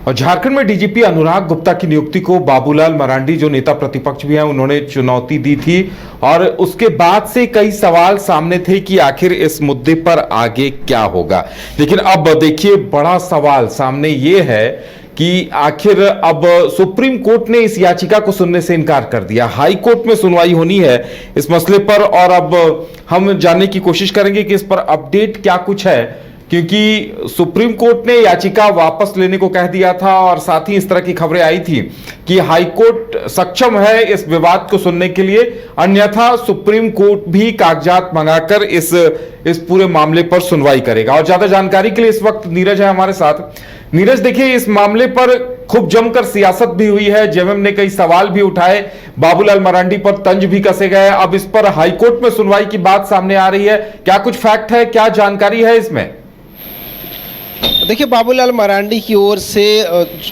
और झारखंड में डीजीपी अनुराग गुप्ता की नियुक्ति को बाबूलाल मरांडी जो नेता प्रतिपक्ष भी हैं उन्होंने चुनौती दी थी और उसके बाद से कई सवाल सामने थे कि आखिर इस मुद्दे पर आगे क्या होगा। लेकिन अब देखिए बड़ा सवाल सामने ये है कि आखिर अब सुप्रीम कोर्ट ने इस याचिका को सुनने से इनकार कर दिया। हाई कोर्ट में सुनवाई होनी है इस मसले पर और अब हम जानने की कोशिश करेंगे कि इस पर अपडेट क्या कुछ है, क्योंकि सुप्रीम कोर्ट ने याचिका वापस लेने को कह दिया था और साथ ही इस तरह की खबरें आई थी कि हाई कोर्ट सक्षम है इस विवाद को सुनने के लिए, अन्यथा सुप्रीम कोर्ट भी कागजात मंगाकर इस पूरे मामले पर सुनवाई करेगा। और ज्यादा जानकारी के लिए इस वक्त नीरज है हमारे साथ। नीरज, देखिए इस मामले पर खूब जमकर सियासत भी हुई है, जेएमएम ने कई सवाल भी उठाए, बाबूलाल मरांडी पर तंज भी कसे गए। अब इस पर हाईकोर्ट में सुनवाई की बात सामने आ रही है, क्या कुछ फैक्ट है, क्या जानकारी है इसमें? देखिए, बाबूलाल मरांडी की ओर से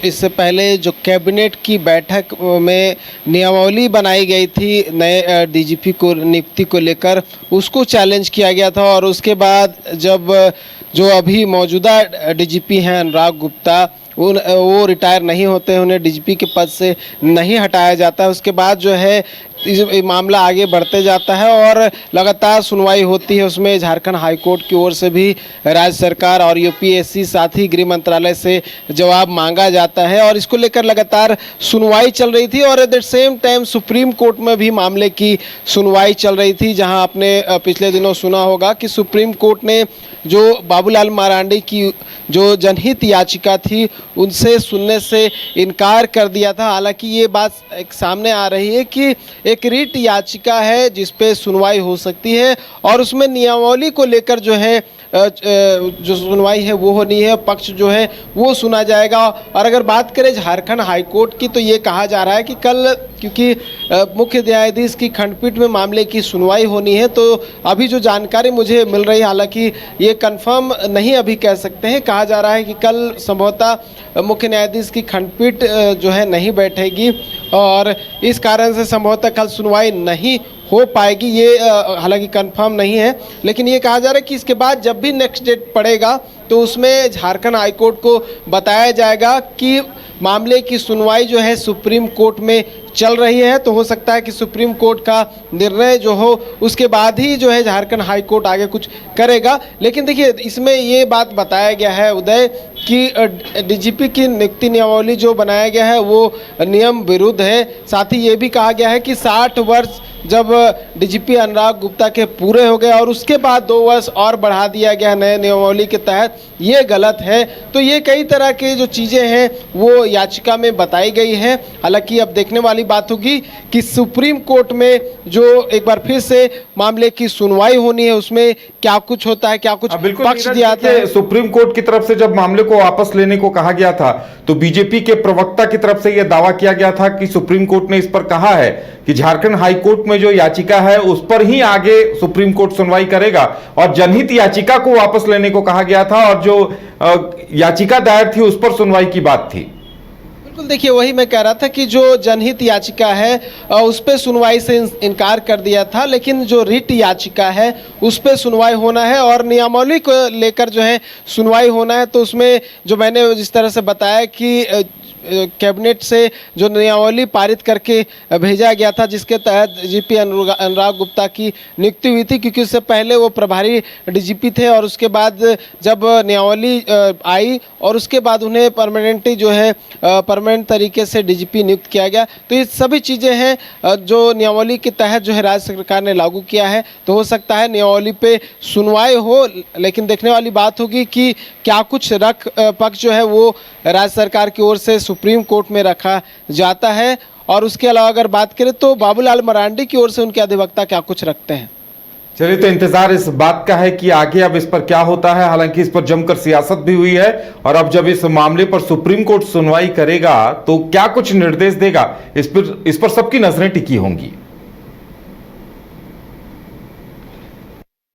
इससे पहले जो कैबिनेट की बैठक में नियमावली बनाई गई थी नए डीजीपी को नियुक्ति को लेकर, उसको चैलेंज किया गया था। और उसके बाद जब जो अभी मौजूदा डीजीपी हैं अनुराग गुप्ता, वो रिटायर नहीं होते हैं, उन्हें डीजीपी के पद से नहीं हटाया जाता है। उसके बाद जो है मामला आगे बढ़ते जाता है और लगातार सुनवाई होती है। उसमें झारखंड हाई कोर्ट की ओर से भी राज्य सरकार और यूपीएससी साथ ही गृह मंत्रालय से जवाब मांगा जाता है और इसको लेकर लगातार सुनवाई चल रही थी। और at the same time supreme court में भी मामले की सुनवाई चल रही थी, जहां आपने पिछले दिनों सुना होगा कि सुप्रीम कोर्ट ने जो बाबूलाल मरांडी की जो जनहित याचिका थी उनसे सुनने से इनकार कर दिया था। हालांकि ये बात एक सामने आ रही है कि एक रिट याचिका है जिस पे सुनवाई हो सकती है और उसमें नियमावली को लेकर जो है जो सुनवाई है वो होनी है, पक्ष जो है वो सुना जाएगा। और अगर बात करें झारखंड हाई कोर्ट की, तो ये कहा जा रहा है कि कल क्योंकि मुख्य न्यायाधीश की खंडपीठ में मामले की सुनवाई होनी है, तो अभी जो जानकारी मुझे मिल रही है, हालांकि ये कंफर्म नहीं अभी कह सकते हैं, कहा जा रहा है कि कल संभवतः मुख्य न्यायाधीश की खंडपीठ जो है नहीं बैठेगी और इस कारण से संभवतः कल सुनवाई नहीं हो पाएगी। ये हालांकि कंफर्म नहीं है, लेकिन ये कहा जा रहा है कि इसके बाद जब भी नेक्स्ट डेट पड़ेगा तो उसमें झारखंड हाई कोर्ट को बताया जाएगा कि मामले की सुनवाई जो है सुप्रीम कोर्ट में चल रही है। तो हो सकता है कि सुप्रीम कोर्ट का निर्णय जो हो उसके बाद ही जो है झारखंड हाई कोर्ट आगे कुछ करेगा। लेकिन देखिए, इसमें ये बात बताया गया है उदय कि डीजीपी की नियुक्ति नियमावली जो बनाया गया है वो नियम विरुद्ध है। साथ ही ये भी कहा गया है कि 60 वर्ष जब डीजीपी अनुराग गुप्ता के पूरे हो गए और उसके बाद 2 वर्ष और बढ़ा दिया गया नए नियमावली के तहत, ये गलत है। तो ये कई तरह के जो चीज़ें हैं वो याचिका में बताई गई हैं। हालांकि अब देखने वाली बात होगी कि सुप्रीम कोर्ट में जो एक बार फिर से मामले की सुनवाई होनी है उसमें क्या कुछ होता है, क्या कुछ पक्ष दिया था। सुप्रीम कोर्ट की तरफ से जब मामले को वापस लेने को कहा गया था तो बीजेपी के प्रवक्ता की तरफ से यह दावा किया गया था कि सुप्रीम कोर्ट ने इस पर कहा है कि झारखंड हाई कोर्ट में जो याचिका है उस पर ही आगे सुप्रीम कोर्ट सुनवाई करेगा और जनहित याचिका को वापस लेने को कहा गया था और जो याचिका दायर थी उस पर सुनवाई की बात थी। बिल्कुल, देखिए वही मैं कह रहा था कि जो जनहित याचिका है उस पर सुनवाई से इनकार कर दिया था, लेकिन जो रिट याचिका है उस पर सुनवाई होना है और नियमावली को लेकर जो है सुनवाई होना है। तो उसमें जो मैंने जिस तरह से बताया कि कैबिनेट से जो नियमावली पारित करके भेजा गया था जिसके तहत डीजीपी अनुराग गुप्ता की नियुक्ति हुई थी, क्योंकि उससे पहले वो प्रभारी डीजीपी थे और उसके बाद जब नियमावली आई और उसके बाद उन्हें परमानेंटली जो है परमानेंट तरीके से डीजीपी नियुक्त किया गया। तो ये सभी चीज़ें हैं जो नियमावली के तहत जो है राज्य सरकार ने लागू किया है। तो हो सकता है नियमावली पे सुनवाई हो, लेकिन देखने वाली बात होगी कि क्या कुछ पक्ष जो है वो राज्य सरकार की ओर से सुप्रीम कोर्ट में रखा जाता है। और उसके अलावा अगर बात करें तो बाबूलाल मरांडी की ओर से उनके अधिवक्ता क्या कुछ रखते हैं। चलिए, तो इंतजार इस बात का है कि आगे अब इस पर क्या होता है। हालांकि इस पर जमकर सियासत भी हुई है और अब जब इस मामले पर सुप्रीम कोर्ट सुनवाई करेगा तो क्या कुछ निर्देश देगा, इस पर सबकी नजरें टिकी होंगी।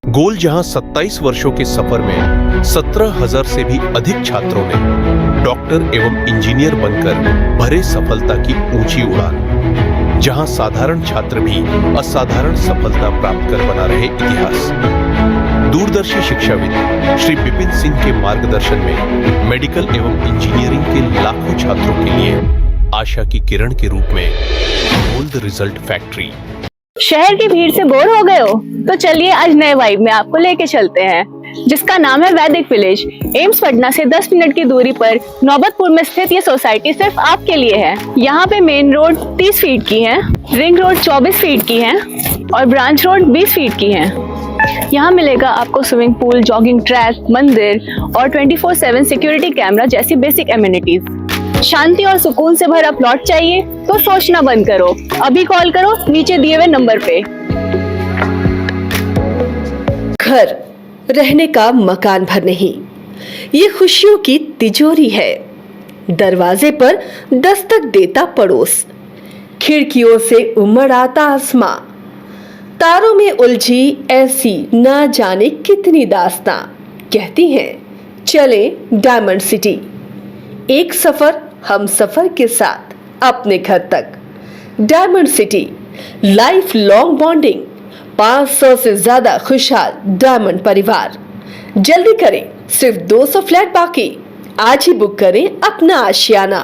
गोल जहां 27 वर्षों के सफर में 17,000 से भी अधिक छात्रों ने डॉक्टर एवं इंजीनियर बनकर भरे सफलता की ऊंची उड़ान, जहां साधारण छात्र भी असाधारण सफलता प्राप्त कर बना रहे इतिहास। दूरदर्शी शिक्षाविद श्री विपिन सिंह के मार्गदर्शन में मेडिकल एवं इंजीनियरिंग के लाखों छात्रों के लिए आशा की किरण के रूप में गोल्ड रिजल्ट फैक्ट्री। शहर की भीड़ से बोर हो गए हो? तो चलिए आज नए वाइब में आपको लेके चलते हैं, जिसका नाम है वैदिक विलेज। एम्स पटना से 10 मिनट की दूरी पर नौबतपुर में स्थित ये सोसाइटी सिर्फ आपके लिए है। यहाँ पे मेन रोड 30 फीट की है, रिंग रोड 24 फीट की है और ब्रांच रोड 20 फीट की है। यहाँ मिलेगा आपको स्विमिंग पूल, जॉगिंग ट्रैक, मंदिर और 24/7 सिक्योरिटी कैमरा जैसी बेसिक एमिनिटीज। शांति और सुकून से भरा प्लॉट चाहिए तो सोचना बंद करो, अभी कॉल करो नीचे दिए हुए नंबर पे। घर रहने का मकान भर नहीं, ये खुशियों की तिजोरी है। दरवाजे पर दस्तक देता पड़ोस, खिड़कियों से उमड़ आता आसमां, तारों में उलझी ऐसी ना जाने कितनी दास्तां। कहती हैं चले डायमंड सिटी, एक सफर हम सफर के साथ अपने घर तक। Diamond city, life long bonding, 500 से ज्यादा खुशहाल डायमंड परिवार। जल्दी करें, सिर्फ 200 फ्लैट बाकी। आज ही बुक करें अपना आशियाना।